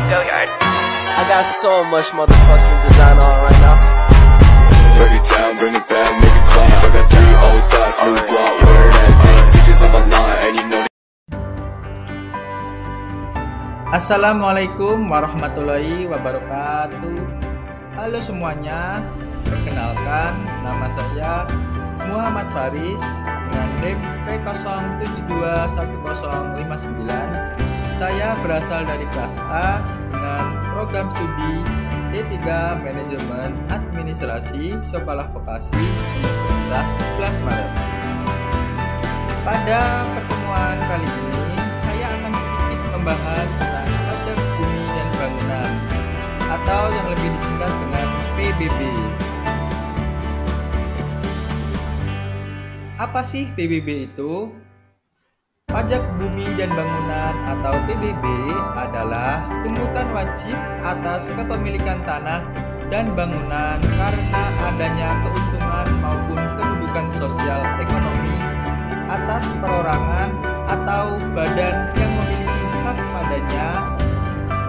Go yard. I got so much motherfucking design on right now. Break it down, bring it back, make it clap. I got 3 old thoughts, new block, where that thing. Bitches on my line, and you know. Assalamualaikum warahmatullahi wabarakatuh. Halo semuanya, perkenalkan nama saya Muhammad Faris dengan NIM V07211059. Saya berasal dari kelas A dengan program studi D3 Manajemen Administrasi Sekolah Vokasi Universitas 11 Maret. Pada pertemuan kali ini saya akan sedikit membahas tentang pajak bumi dan bangunan atau yang lebih disingkat dengan PBB. Apa sih PBB itu? Pajak bumi dan bangunan atau PBB adalah pungutan wajib atas kepemilikan tanah dan bangunan karena adanya keuntungan maupun kedudukan sosial ekonomi atas perorangan atau badan yang memiliki hak padanya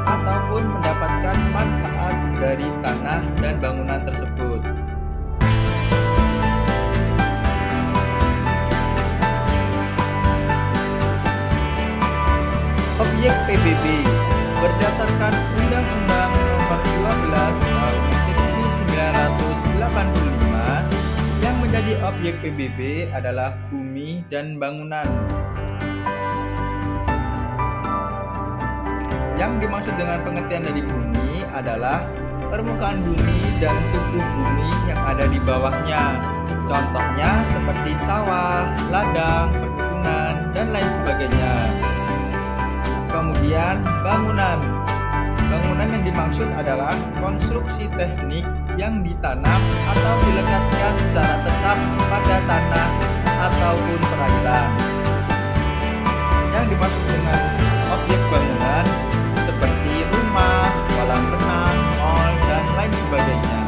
ataupun mendapatkan manfaat dari tanah dan bangunan tersebut. Objek PBB berdasarkan Undang-Undang Nomor 12 Tahun 1985 yang menjadi objek PBB adalah bumi dan bangunan. Yang dimaksud dengan pengertian dari bumi adalah permukaan bumi dan tubuh bumi yang ada di bawahnya. Contohnya seperti sawah, ladang, perkebunan, dan lain sebagainya. Kemudian bangunan. Bangunan yang dimaksud adalah konstruksi teknik yang ditanam atau dilekatkan secara tetap pada tanah ataupun perairan. Yang dimaksud dengan objek bangunan seperti rumah, kolam renang, mal, dan lain sebagainya.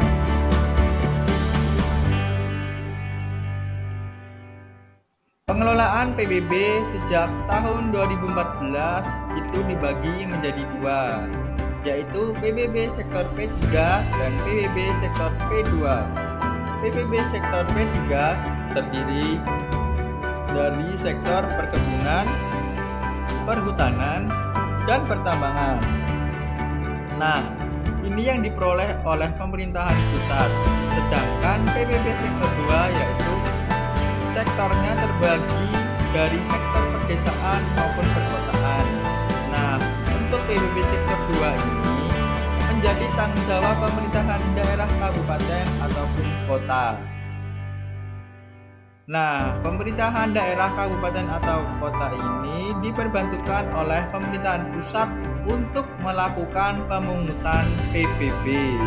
Pengelolaan PBB sejak tahun 2014 itu dibagi menjadi dua, yaitu PBB sektor P3 dan PBB sektor P2. PBB sektor P3 terdiri dari sektor perkebunan, perhutanan, dan pertambangan. Nah, ini yang diperoleh oleh pemerintahan pusat. Sedangkan PBB sektor 2 yaitu sektornya terbagi dari sektor pedesaan maupun perkotaan. Nah, untuk PBB sektor 2 ini menjadi tanggung jawab pemerintahan daerah kabupaten ataupun kota. Nah, pemerintahan daerah kabupaten atau kota ini diperbantukan oleh pemerintahan pusat untuk melakukan pemungutan PBB.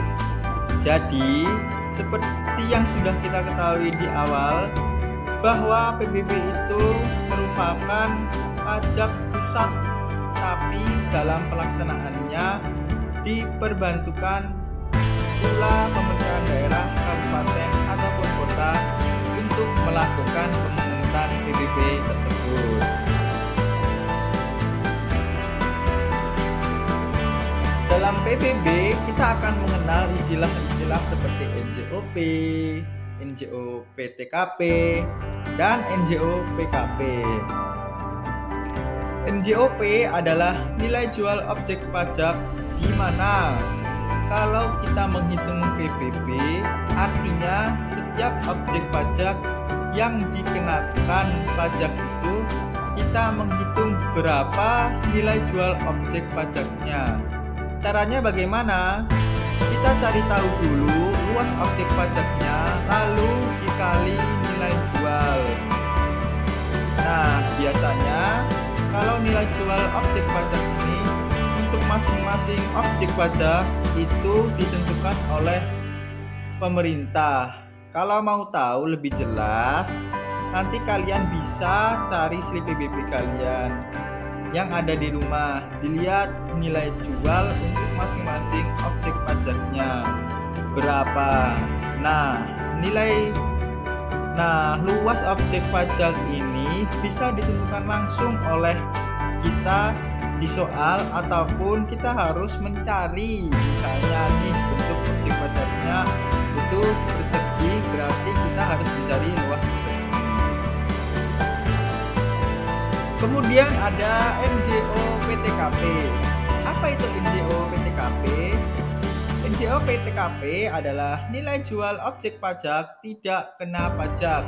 Jadi, seperti yang sudah kita ketahui di awal, bahwa PBB itu merupakan pajak pusat, tapi dalam pelaksanaannya diperbantukan pula pemerintahan daerah, kabupaten, ataupun kota untuk melakukan pemungutan PBB tersebut. Dalam PBB kita akan mengenal istilah-istilah seperti NJOP, NJO PTKP, dan NJO PKP. NJOP adalah nilai jual objek pajak, di mana kalau kita menghitung PBB artinya setiap objek pajak yang dikenakan pajak itu kita menghitung berapa nilai jual objek pajaknya. Caranya bagaimana? Kita cari tahu dulu luas objek pajaknya, lalu dikali nilai jual. Nah, biasanya kalau nilai jual objek pajak ini untuk masing-masing objek pajak itu ditentukan oleh pemerintah. Kalau mau tahu lebih jelas, nanti kalian bisa cari slip PBB kalian yang ada di rumah, dilihat nilai jual untuk masing-masing objek pajaknya berapa. Luas objek pajak ini bisa ditentukan langsung oleh kita di soal ataupun kita harus mencari. Misalnya nih bentuk objek pajaknya itu persegi, berarti kita harus mencari luas persegi. Kemudian ada NJO PTKP. Apa itu NJO PTKP? NJO PTKP adalah nilai jual objek pajak tidak kena pajak.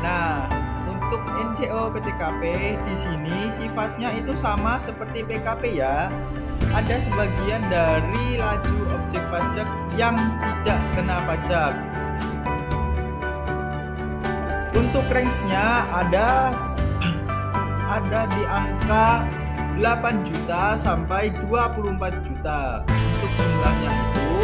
Nah, untuk NJO PTKP di sini sifatnya itu sama seperti PKP ya. Ada sebagian dari laju objek pajak yang tidak kena pajak. Untuk range-nya ada di angka 8 juta sampai 24 juta. Untuk jumlahnya itu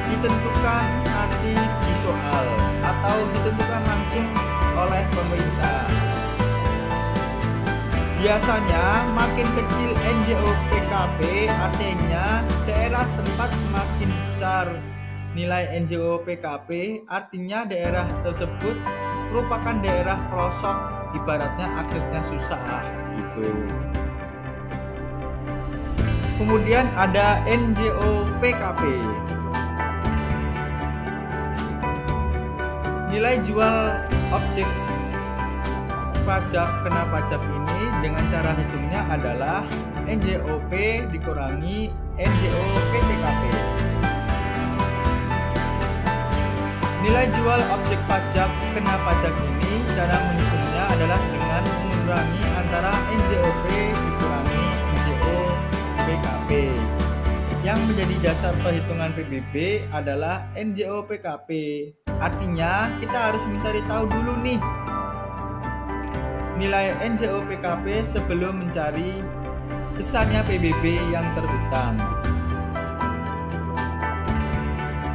ditentukan nanti di soal atau ditentukan langsung oleh pemerintah. Biasanya makin kecil NJO PKP artinya daerah tempat semakin besar nilai NJO PKP, artinya daerah tersebut merupakan daerah pelosok, ibaratnya aksesnya susah gitu. Kemudian ada NJO PKP. Nilai jual objek pajak kena pajak ini dengan cara hitungnya adalah NJOP dikurangi NJO PTKP. Nilai jual objek pajak kena pajak ini cara menghitungnya adalah dengan mengurangi antara NJOP dikurangi NJO PKP. Yang menjadi dasar perhitungan PBB adalah NJO PKP. Artinya kita harus mencari tahu dulu nih nilai NJO PKP sebelum mencari besarnya PBB yang terhutang.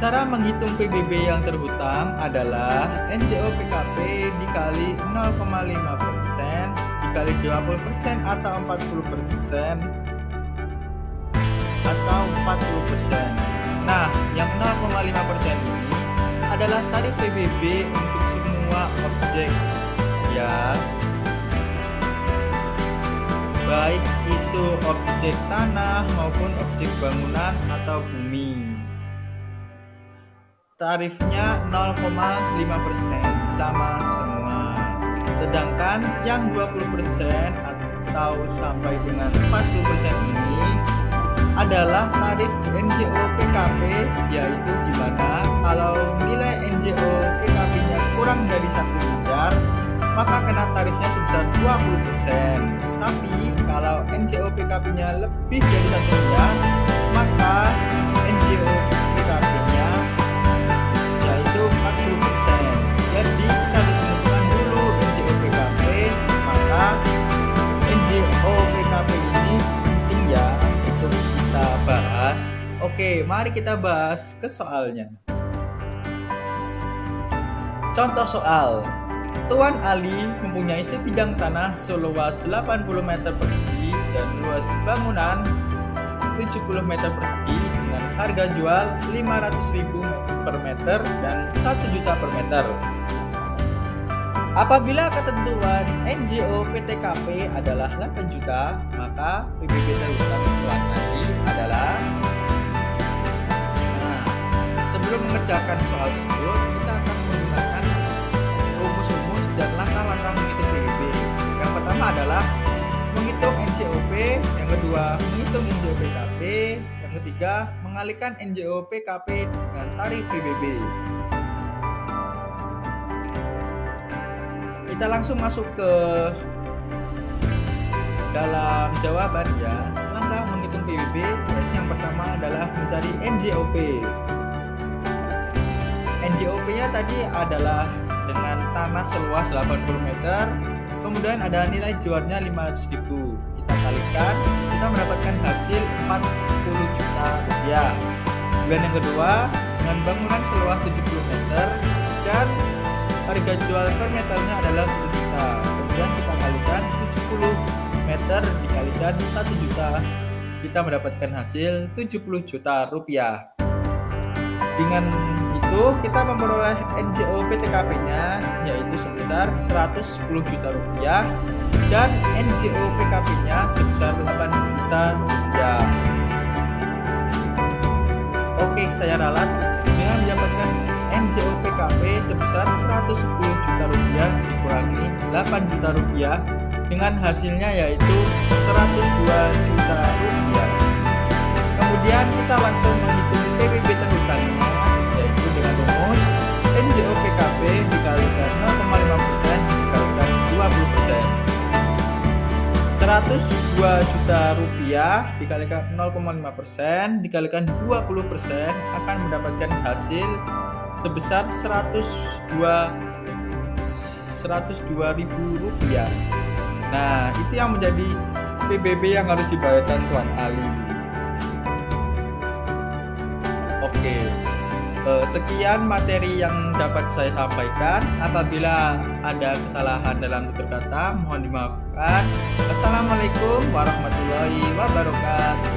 Cara menghitung PBB yang terhutang adalah NJO PKP dikali 0,5% dikali 20% atau 40% atau 40%. Nah, yang 0,5% ini adalah tarif PBB untuk semua objek ya, baik itu objek tanah maupun objek bangunan atau bumi. Tarifnya 0,5% sama semua. Sedangkan yang 20% atau sampai dengan 40% ini adalah tarif NJO PKP, yaitu dimana kalau nilai NJO PKP-nya kurang dari 1 miliar maka kena tarifnya sebesar 20%. Tapi kalau NJO PKP-nya lebih dari 1 miliar maka NJO PKP-nya yaitu 40%. Jadi kita harus menentukan dulu NJO PKP, maka NJO PKP ini penting ya untuk kita bahas. Oke, mari kita bahas ke soalnya. Contoh soal. Tuan Ali mempunyai sebidang tanah seluas 80 meter persegi dan luas bangunan 70 meter persegi dengan harga jual 500.000 per meter dan 1 juta per meter. Apabila ketentuan NJO PTKP adalah 8 juta, maka PBB terhutang Tuan Ali adalah sebelum mengerjakan soal tersebut, kita akan menggunakan rumus-rumus dan langkah-langkah menghitung PBB. Yang pertama adalah menghitung NJOP, yang kedua menghitung NJO PKP, yang ketiga mengalihkan NJO PKP dengan tarif PBB. Kita langsung masuk ke dalam jawaban ya. Langkah menghitung PBB, yang pertama adalah mencari NJOP. NJOP-nya tadi adalah dengan tanah seluas 80 meter, kemudian ada nilai jualnya 500.000. Kita kalikan, kita mendapatkan hasil 40 juta rupiah. Kemudian yang kedua, dengan bangunan seluas 70 meter dan harga jual per meternya adalah 1 juta. Kemudian kita kalikan 70 meter dikalikan 1 juta, kita mendapatkan hasil 70 juta rupiah. Dengan itu kita memperoleh NJO PTKP-nya yaitu sebesar 110 juta rupiah dan NJO PKP-nya sebesar 8 juta rupiah. Oke, saya ralat dengan mendapatkan NJO PKP sebesar 110 juta rupiah dikurangi 8 juta rupiah dengan hasilnya yaitu 102 juta rupiah. Kemudian kita langsung menghitung PPB terhutangnya, yaitu dengan rumus NJO PKP dikalikan 0,5% dikalikan 20%. 102 juta rupiah dikalikan 0,5% dikalikan 20% akan mendapatkan hasil sebesar 102.000 rupiah. Nah, itu yang menjadi PBB yang harus dibayarkan Tuan Ali. Oke, sekian materi yang dapat saya sampaikan. Apabila ada kesalahan dalam tutur kata, mohon dimaafkan. Assalamualaikum warahmatullahi wabarakatuh.